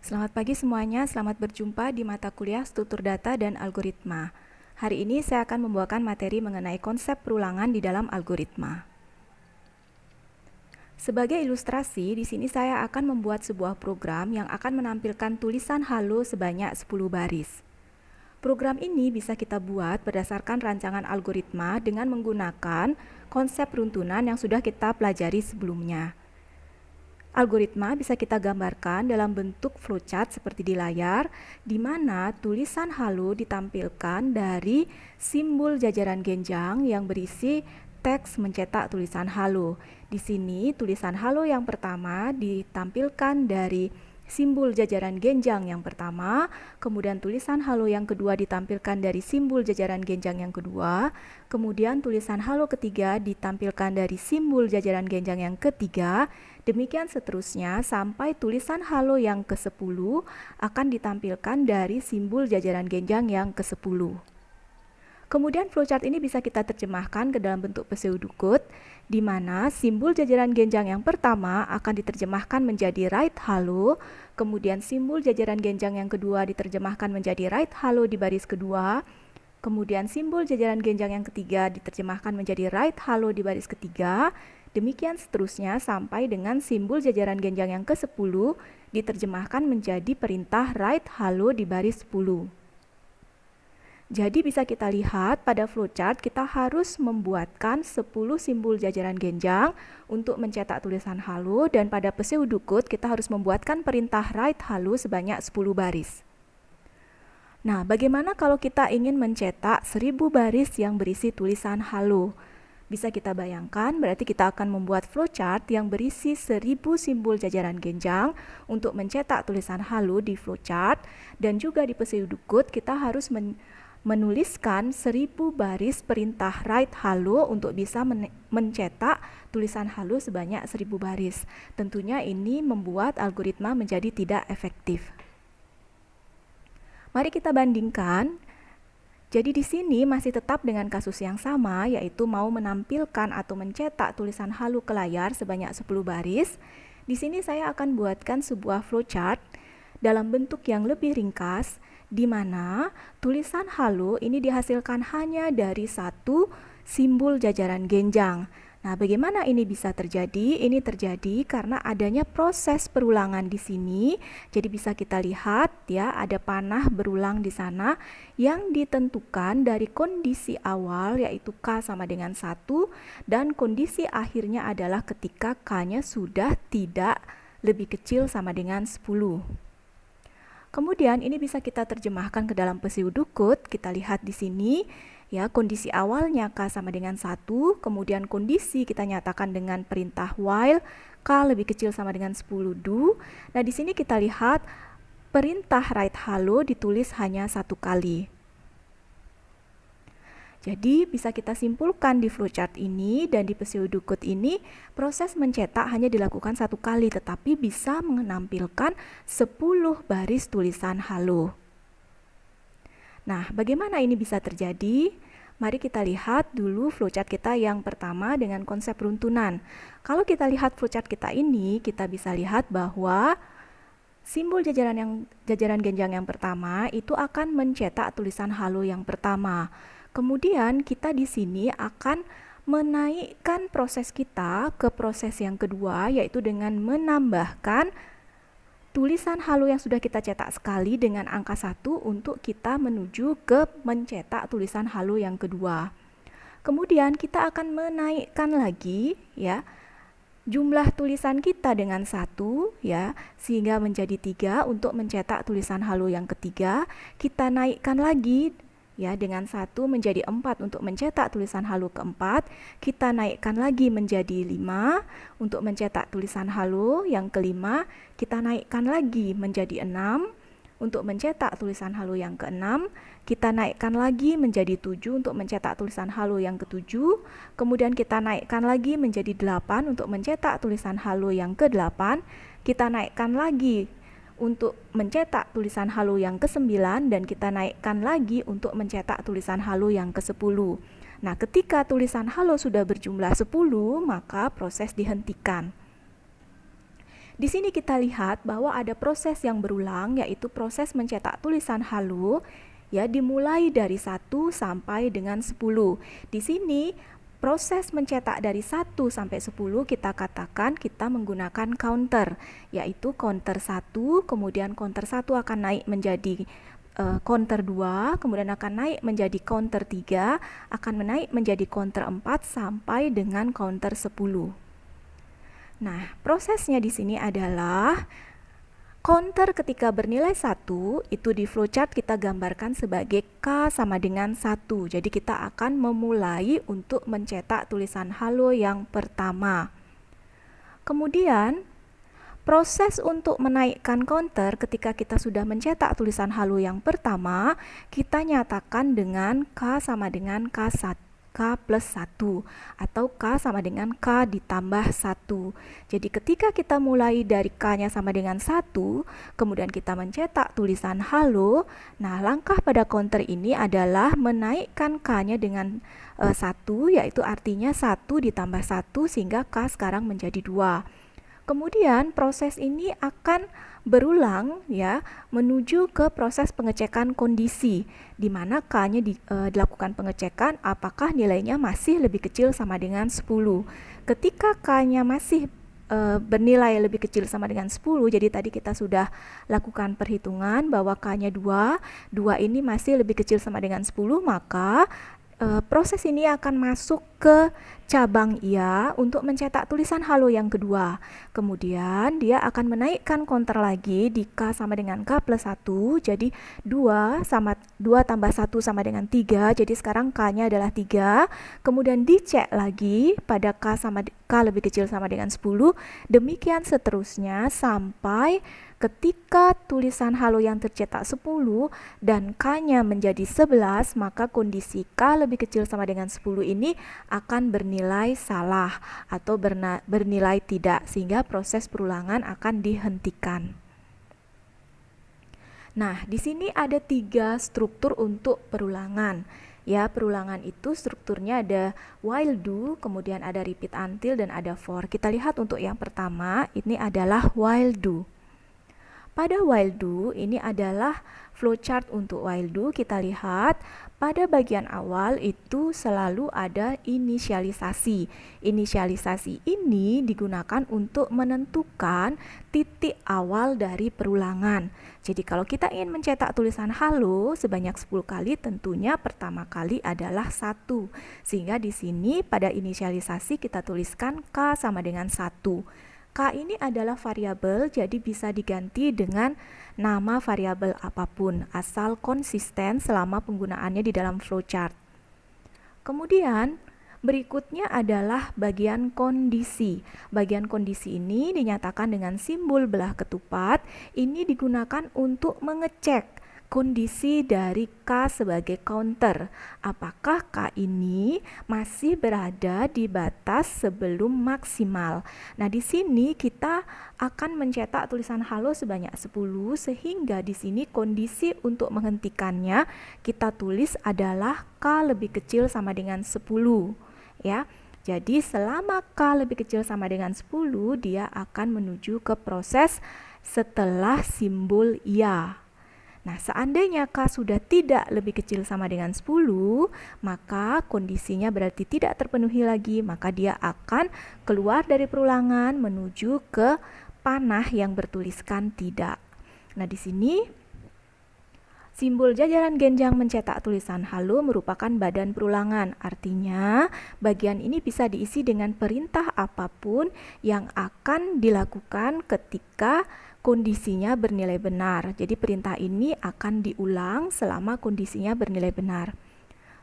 Selamat pagi semuanya, selamat berjumpa di mata kuliah Struktur Data dan Algoritma. Hari ini saya akan membawakan materi mengenai konsep perulangan di dalam algoritma. Sebagai ilustrasi, di sini saya akan membuat sebuah program yang akan menampilkan tulisan halo sebanyak 10 baris. Program ini bisa kita buat berdasarkan rancangan algoritma dengan menggunakan konsep runtunan yang sudah kita pelajari sebelumnya. Algoritma bisa kita gambarkan dalam bentuk flowchart seperti di layar, di mana tulisan halo ditampilkan dari simbol jajaran genjang yang berisi teks mencetak tulisan halo. Di sini tulisan halo yang pertama ditampilkan dari simbol jajaran genjang yang pertama, kemudian tulisan halo yang kedua ditampilkan dari simbol jajaran genjang yang kedua, kemudian tulisan halo ketiga ditampilkan dari simbol jajaran genjang yang ketiga, demikian seterusnya sampai tulisan halo yang ke-10 akan ditampilkan dari simbol jajaran genjang yang ke-10. Kemudian flowchart ini bisa kita terjemahkan ke dalam bentuk pseudocode, di mana simbol jajaran genjang yang pertama akan diterjemahkan menjadi write halo, kemudian simbol jajaran genjang yang kedua diterjemahkan menjadi write halo di baris kedua, kemudian simbol jajaran genjang yang ketiga diterjemahkan menjadi write halo di baris ketiga, demikian seterusnya sampai dengan simbol jajaran genjang yang ke-10 diterjemahkan menjadi perintah write halo di baris 10. Jadi bisa kita lihat pada flowchart kita harus membuatkan 10 simbol jajaran genjang untuk mencetak tulisan halo, dan pada pseudocode kita harus membuatkan perintah write halo sebanyak 10 baris. Nah, bagaimana kalau kita ingin mencetak 1000 baris yang berisi tulisan halo? Bisa kita bayangkan, berarti kita akan membuat flowchart yang berisi 1000 simbol jajaran genjang untuk mencetak tulisan halo di flowchart, dan juga di pseudocode kita harus menuliskan 1000 baris perintah write halo untuk bisa mencetak tulisan halo sebanyak 1000 baris. Tentunya ini membuat algoritma menjadi tidak efektif. Mari kita bandingkan. Jadi di sini masih tetap dengan kasus yang sama, yaitu mau menampilkan atau mencetak tulisan halo ke layar sebanyak 10 baris. Di sini saya akan buatkan sebuah flowchart dalam bentuk yang lebih ringkas, di mana tulisan halo ini dihasilkan hanya dari satu simbol jajaran genjang. Nah, bagaimana ini bisa terjadi? Ini terjadi karena adanya proses perulangan di sini. Jadi bisa kita lihat ya, ada panah berulang di sana yang ditentukan dari kondisi awal yaitu K sama dengan 1, dan kondisi akhirnya adalah ketika K-nya sudah tidak lebih kecil sama dengan 10. Kemudian ini bisa kita terjemahkan ke dalam pseudocode. Kita lihat di sini ya, kondisi awalnya K sama dengan 1, kemudian kondisi kita nyatakan dengan perintah while K lebih kecil sama dengan 10 do. Nah, di sini kita lihat perintah write halo ditulis hanya satu kali. Jadi bisa kita simpulkan di flowchart ini dan di pseudocode ini, proses mencetak hanya dilakukan satu kali, tetapi bisa menampilkan 10 baris tulisan halo. Nah, bagaimana ini bisa terjadi? Mari kita lihat dulu flowchart kita yang pertama dengan konsep runtunan. Kalau kita lihat flowchart kita ini, kita bisa lihat bahwa simbol jajaran genjang yang pertama itu akan mencetak tulisan halo yang pertama. Kemudian kita di sini akan menaikkan proses kita ke proses yang kedua, yaitu dengan menambahkan tulisan halo yang sudah kita cetak sekali dengan angka 1 untuk kita menuju ke mencetak tulisan halo yang kedua. Kemudian kita akan menaikkan lagi ya jumlah tulisan kita dengan 1 ya, sehingga menjadi 3 untuk mencetak tulisan halo yang ketiga. Kita naikkan lagi ya dengan 1 menjadi 4 untuk mencetak tulisan halo keempat. Kita naikkan lagi menjadi 5 untuk mencetak tulisan halo yang kelima. Kita naikkan lagi menjadi 6 untuk mencetak tulisan halo yang keenam. Kita naikkan lagi menjadi 7 untuk mencetak tulisan halo yang ketujuh. Kemudian kita naikkan lagi menjadi 8 untuk mencetak tulisan halo yang ke-8. Kita naikkan lagi untuk mencetak tulisan halo yang ke-9, dan kita naikkan lagi untuk mencetak tulisan halo yang ke-10. Nah, ketika tulisan halo sudah berjumlah 10, maka proses dihentikan. Di sini kita lihat bahwa ada proses yang berulang, yaitu proses mencetak tulisan halo, ya, dimulai dari 1 sampai dengan 10. Di sini proses mencetak dari 1 sampai 10 kita katakan kita menggunakan counter, yaitu counter 1, kemudian counter 1 akan naik menjadi counter 2, kemudian akan naik menjadi counter 3, akan menaik menjadi counter 4 sampai dengan counter 10. Nah, prosesnya di sini adalah counter ketika bernilai 1 itu di flowchart kita gambarkan sebagai K sama dengan 1. Jadi kita akan memulai untuk mencetak tulisan halo yang pertama. Kemudian proses untuk menaikkan counter ketika kita sudah mencetak tulisan halo yang pertama, kita nyatakan dengan K sama dengan K1. K plus 1 atau K sama dengan K ditambah 1. Jadi ketika kita mulai dari K-nya sama dengan 1, kemudian kita mencetak tulisan halo, nah langkah pada counter ini adalah menaikkan K-nya dengan 1, yaitu artinya 1 ditambah 1 sehingga K sekarang menjadi 2. Kemudian proses ini akan berulang, ya, menuju ke proses pengecekan kondisi, di mana K-nya dilakukan pengecekan apakah nilainya masih lebih kecil sama dengan 10. Ketika K-nya masih bernilai lebih kecil sama dengan 10, jadi tadi kita sudah lakukan perhitungan bahwa K-nya 2 ini masih lebih kecil sama dengan 10, maka proses ini akan masuk ke cabang IA untuk mencetak tulisan halo yang kedua. Kemudian dia akan menaikkan counter lagi di K sama dengan K plus 1, jadi 2 tambah 1 sama dengan 3, jadi sekarang K-nya adalah 3. Kemudian dicek lagi pada K lebih kecil sama dengan 10, demikian seterusnya sampai ketika tulisan halo yang tercetak 10 dan K-nya menjadi 11, maka kondisi K lebih kecil sama dengan 10 ini akan bernilai salah atau bernilai tidak, sehingga proses perulangan akan dihentikan. Nah, di sini ada 3 struktur untuk perulangan. Ya, perulangan itu strukturnya ada while do, kemudian ada repeat until, dan ada for. Kita lihat untuk yang pertama, ini adalah while do. Pada while do, ini adalah flowchart untuk while do. Kita lihat pada bagian awal itu selalu ada inisialisasi. Inisialisasi ini digunakan untuk menentukan titik awal dari perulangan. Jadi kalau kita ingin mencetak tulisan halo sebanyak 10 kali, tentunya pertama kali adalah 1. Sehingga di sini pada inisialisasi kita tuliskan K sama dengan 1. K ini adalah variabel, jadi bisa diganti dengan nama variabel apapun, asal konsisten selama penggunaannya di dalam flowchart. Kemudian, berikutnya adalah bagian kondisi. Bagian kondisi ini dinyatakan dengan simbol belah ketupat. Ini digunakan untuk mengecek kondisi dari K sebagai counter. Apakah K ini masih berada di batas sebelum maksimal? Nah, di sini kita akan mencetak tulisan halo sebanyak 10, sehingga di sini kondisi untuk menghentikannya kita tulis adalah K lebih kecil sama dengan 10, ya. Jadi selama K lebih kecil sama dengan 10, dia akan menuju ke proses setelah simbol IA. Nah, seandainya K sudah tidak lebih kecil sama dengan 10, maka kondisinya berarti tidak terpenuhi lagi, maka dia akan keluar dari perulangan menuju ke panah yang bertuliskan tidak. Nah, di sini simbol jajaran genjang mencetak tulisan halo merupakan badan perulangan. Artinya, bagian ini bisa diisi dengan perintah apapun yang akan dilakukan ketika kondisinya bernilai benar. Jadi perintah ini akan diulang selama kondisinya bernilai benar.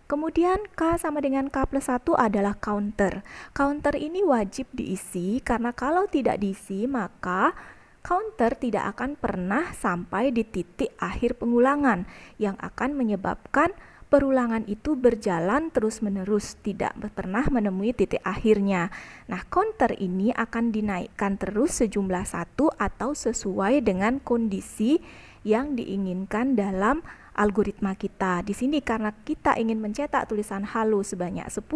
Kemudian K sama dengan K plus 1 adalah counter. Counter ini wajib diisi karena kalau tidak diisi maka counter tidak akan pernah sampai di titik akhir pengulangan yang akan menyebabkan perulangan itu berjalan terus-menerus, tidak pernah menemui titik akhirnya. Nah, counter ini akan dinaikkan terus sejumlah 1 atau sesuai dengan kondisi yang diinginkan dalam algoritma kita. Di sini karena kita ingin mencetak tulisan halo sebanyak 10,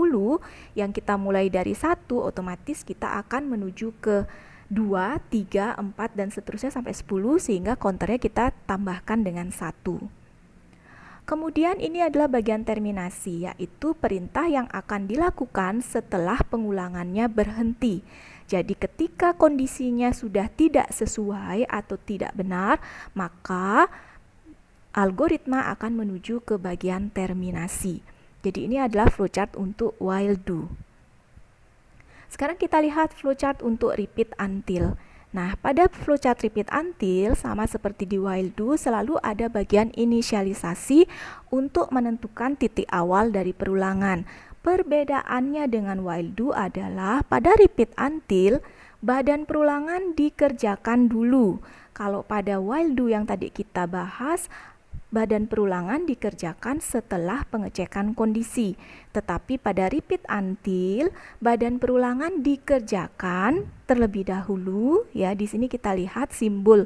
yang kita mulai dari 1, otomatis kita akan menuju ke 2, 3, 4, dan seterusnya sampai 10 sehingga counternya kita tambahkan dengan 1. Kemudian ini adalah bagian terminasi, yaitu perintah yang akan dilakukan setelah pengulangannya berhenti. Jadi ketika kondisinya sudah tidak sesuai atau tidak benar, maka algoritma akan menuju ke bagian terminasi. Jadi ini adalah flowchart untuk while do. Sekarang kita lihat flowchart untuk repeat until. Nah, pada flowchart repeat until sama seperti di while do selalu ada bagian inisialisasi untuk menentukan titik awal dari perulangan. Perbedaannya dengan while do adalah pada repeat until badan perulangan dikerjakan dulu. Kalau pada while do yang tadi kita bahas, badan perulangan dikerjakan setelah pengecekan kondisi. Tetapi pada repeat until, badan perulangan dikerjakan terlebih dahulu. Ya, di sini kita lihat simbol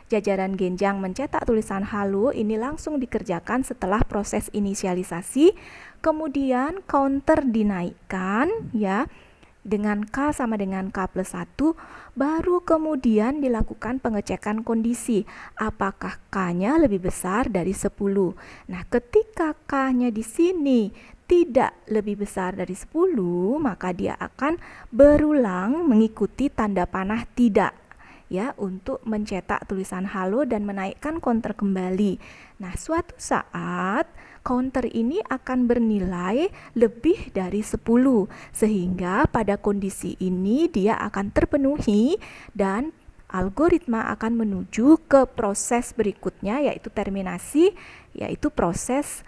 jajaran genjang mencetak tulisan halo ini langsung dikerjakan setelah proses inisialisasi. Kemudian counter dinaikkan, ya, dengan K sama dengan K plus 1, baru kemudian dilakukan pengecekan kondisi. Apakah K-nya lebih besar dari 10? Nah, ketika K-nya di sini tidak lebih besar dari 10, maka dia akan berulang mengikuti tanda panah tidak, ya, untuk mencetak tulisan halo dan menaikkan counter kembali. Nah, suatu saat counter ini akan bernilai lebih dari 10, sehingga pada kondisi ini dia akan terpenuhi dan algoritma akan menuju ke proses berikutnya, yaitu terminasi, yaitu proses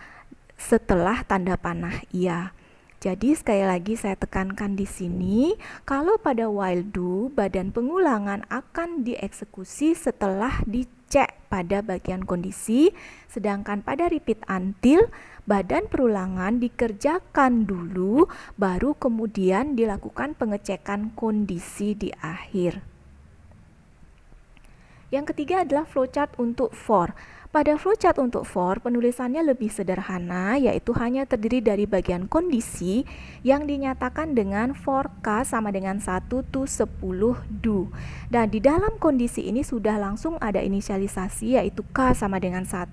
setelah tanda panah iya. Jadi sekali lagi saya tekankan di sini, kalau pada while do, badan pengulangan akan dieksekusi setelah dicek pada bagian kondisi, sedangkan pada repeat until, badan perulangan dikerjakan dulu, baru kemudian dilakukan pengecekan kondisi di akhir. Yang ketiga adalah flowchart untuk for. Pada flowchart untuk for, penulisannya lebih sederhana, yaitu hanya terdiri dari bagian kondisi yang dinyatakan dengan for K sama dengan 1 to 10 do. Dan di dalam kondisi ini sudah langsung ada inisialisasi, yaitu K sama dengan 1,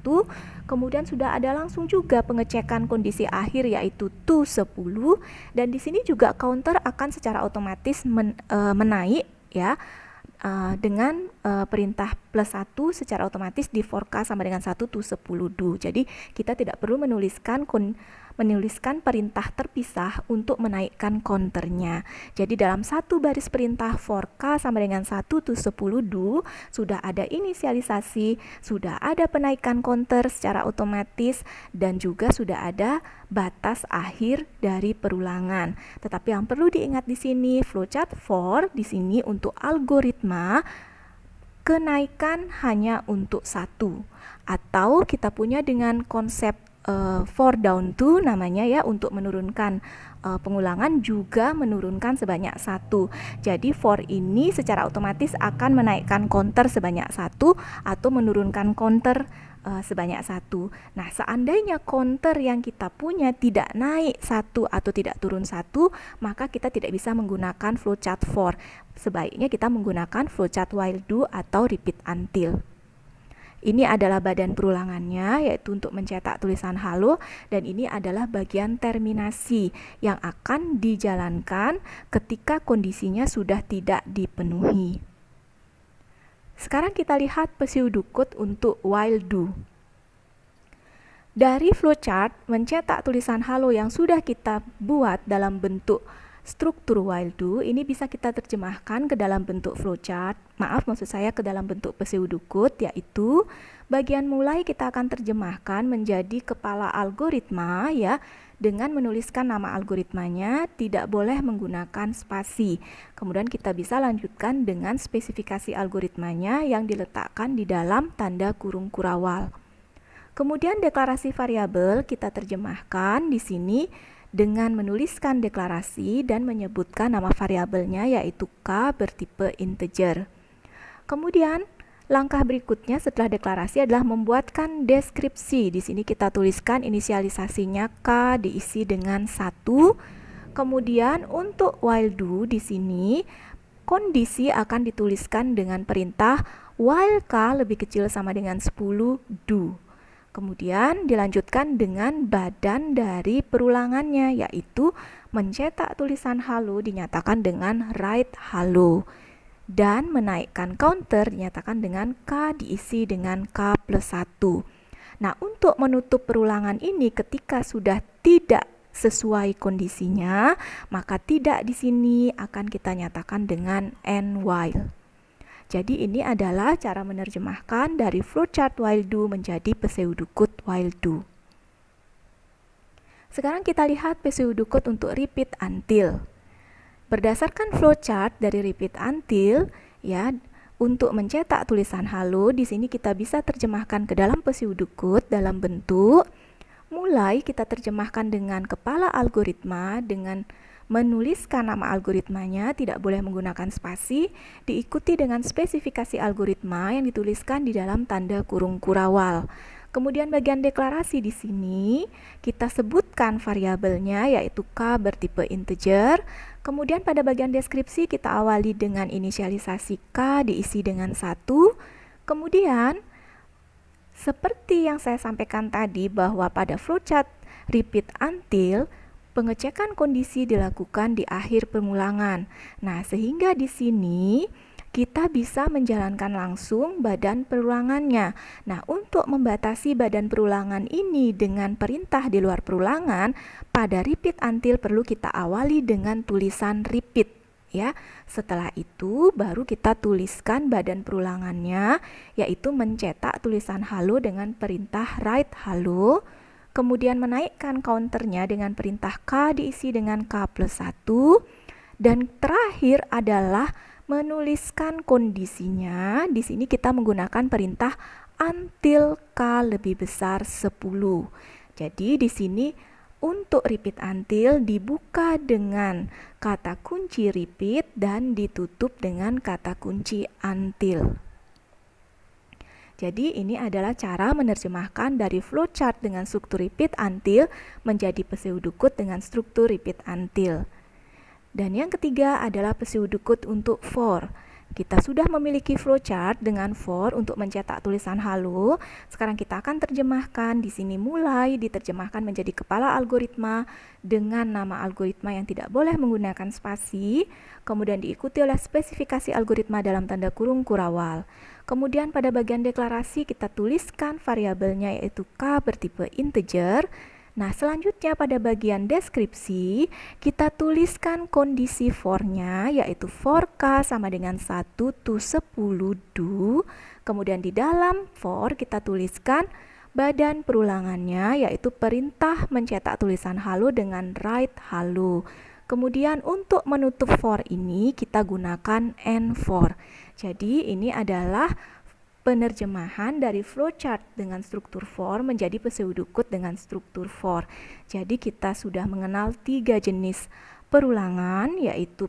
kemudian sudah ada langsung juga pengecekan kondisi akhir, yaitu to 10, dan di sini juga counter akan secara otomatis menaik, ya, dengan perintah plus 1 secara otomatis di for K sama dengan 1 to 10 do. Jadi kita tidak perlu menuliskan perintah terpisah untuk menaikkan counternya. Jadi dalam satu baris perintah for K sama dengan 1 to 10 do sudah ada inisialisasi, sudah ada penaikan counter secara otomatis, dan juga sudah ada batas akhir dari perulangan. Tetapi yang perlu diingat di sini, flowchart for di sini untuk algoritma kenaikan hanya untuk 1, atau kita punya dengan konsep for down to namanya, ya, untuk menurunkan pengulangan juga menurunkan sebanyak 1. Jadi for ini secara otomatis akan menaikkan counter sebanyak 1 atau menurunkan counter sebanyak 1. Nah, seandainya counter yang kita punya tidak naik 1 atau tidak turun 1, maka kita tidak bisa menggunakan flowchart for. Sebaiknya kita menggunakan flowchart while do atau repeat until. Ini adalah badan perulangannya, yaitu untuk mencetak tulisan halo, dan ini adalah bagian terminasi yang akan dijalankan ketika kondisinya sudah tidak dipenuhi. Sekarang kita lihat pseudocode untuk while do. Dari flowchart mencetak tulisan halo yang sudah kita buat dalam bentuk struktur while do, ini bisa kita terjemahkan ke dalam bentuk flowchart. Maksud saya ke dalam bentuk pseudocode, yaitu bagian mulai kita akan terjemahkan menjadi kepala algoritma, ya, dengan menuliskan nama algoritmanya, tidak boleh menggunakan spasi. Kemudian kita bisa lanjutkan dengan spesifikasi algoritmanya yang diletakkan di dalam tanda kurung kurawal. Kemudian deklarasi variabel kita terjemahkan di sini dengan menuliskan deklarasi dan menyebutkan nama variabelnya, yaitu K bertipe integer. Kemudian langkah berikutnya setelah deklarasi adalah membuatkan deskripsi. Di sini kita tuliskan inisialisasinya K diisi dengan 1. Kemudian untuk while do di sini kondisi akan dituliskan dengan perintah while k lebih kecil sama dengan 10 do. Kemudian dilanjutkan dengan badan dari perulangannya, yaitu mencetak tulisan halo dinyatakan dengan write halo. Dan menaikkan counter dinyatakan dengan K diisi dengan K plus 1. Nah, untuk menutup perulangan ini ketika sudah tidak sesuai kondisinya, maka tidak di sini akan kita nyatakan dengan end while. Jadi ini adalah cara menerjemahkan dari flowchart while do menjadi pseudocode while do. Sekarang kita lihat pseudocode untuk repeat until. Berdasarkan flowchart dari repeat until, ya, untuk mencetak tulisan halo, di sini kita bisa terjemahkan ke dalam pseudocode dalam bentuk mulai kita terjemahkan dengan kepala algoritma dengan menuliskan nama algoritmanya, tidak boleh menggunakan spasi, diikuti dengan spesifikasi algoritma yang dituliskan di dalam tanda kurung kurawal. Kemudian bagian deklarasi di sini kita sebutkan variabelnya yaitu k bertipe integer. Kemudian pada bagian deskripsi kita awali dengan inisialisasi k diisi dengan 1. Kemudian seperti yang saya sampaikan tadi bahwa pada flowchart repeat until pengecekan kondisi dilakukan di akhir pengulangan. Nah, sehingga di sini kita bisa menjalankan langsung badan perulangannya. Nah, untuk membatasi badan perulangan ini dengan perintah di luar perulangan, pada repeat until perlu kita awali dengan tulisan repeat. Ya, setelah itu baru kita tuliskan badan perulangannya, yaitu mencetak tulisan halo dengan perintah write halo, kemudian menaikkan counternya dengan perintah k diisi dengan k plus 1, dan terakhir adalah menuliskan kondisinya. Di sini kita menggunakan perintah until k lebih besar 10. Jadi di sini untuk repeat until dibuka dengan kata kunci repeat dan ditutup dengan kata kunci until. Jadi ini adalah cara menerjemahkan dari flowchart dengan struktur repeat until menjadi pseudocode dengan struktur repeat until. Dan yang ketiga adalah pseudocode untuk for. Kita sudah memiliki flowchart dengan for untuk mencetak tulisan halo. Sekarang kita akan terjemahkan. Di sini mulai diterjemahkan menjadi kepala algoritma dengan nama algoritma yang tidak boleh menggunakan spasi. Kemudian diikuti oleh spesifikasi algoritma dalam tanda kurung kurawal. Kemudian pada bagian deklarasi kita tuliskan variabelnya yaitu k bertipe integer. Nah, selanjutnya pada bagian deskripsi, kita tuliskan kondisi for-nya, yaitu for k sama dengan 1 to 10 do. Kemudian di dalam for kita tuliskan badan perulangannya, yaitu perintah mencetak tulisan halo dengan write halo. Kemudian untuk menutup for ini kita gunakan end for. Jadi ini adalah penerjemahan dari flowchart dengan struktur for menjadi pseudocode dengan struktur for. Jadi kita sudah mengenal 3 jenis perulangan, yaitu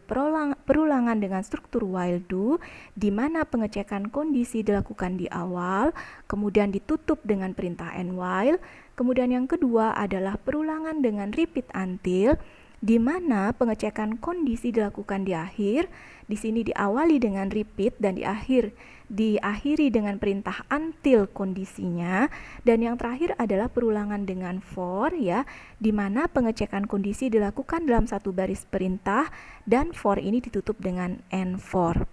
perulangan dengan struktur while do, di mana pengecekan kondisi dilakukan di awal, kemudian ditutup dengan perintah end while. Kemudian yang kedua adalah perulangan dengan repeat until, di mana pengecekan kondisi dilakukan di akhir. Di sini diawali dengan repeat dan diakhiri dengan perintah until kondisinya. Dan yang terakhir adalah perulangan dengan for, ya, di mana pengecekan kondisi dilakukan dalam satu baris perintah dan for ini ditutup dengan end for.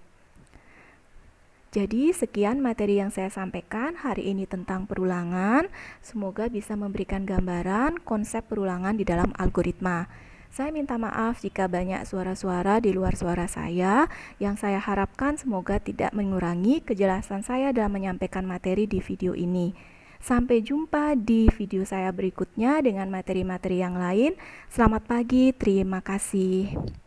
Jadi sekian materi yang saya sampaikan hari ini tentang perulangan. Semoga bisa memberikan gambaran konsep perulangan di dalam algoritma. Saya minta maaf jika banyak suara-suara di luar suara saya. Yang saya harapkan semoga tidak mengurangi kejelasan saya dalam menyampaikan materi di video ini. Sampai jumpa di video saya berikutnya dengan materi-materi yang lain. Selamat pagi, terima kasih.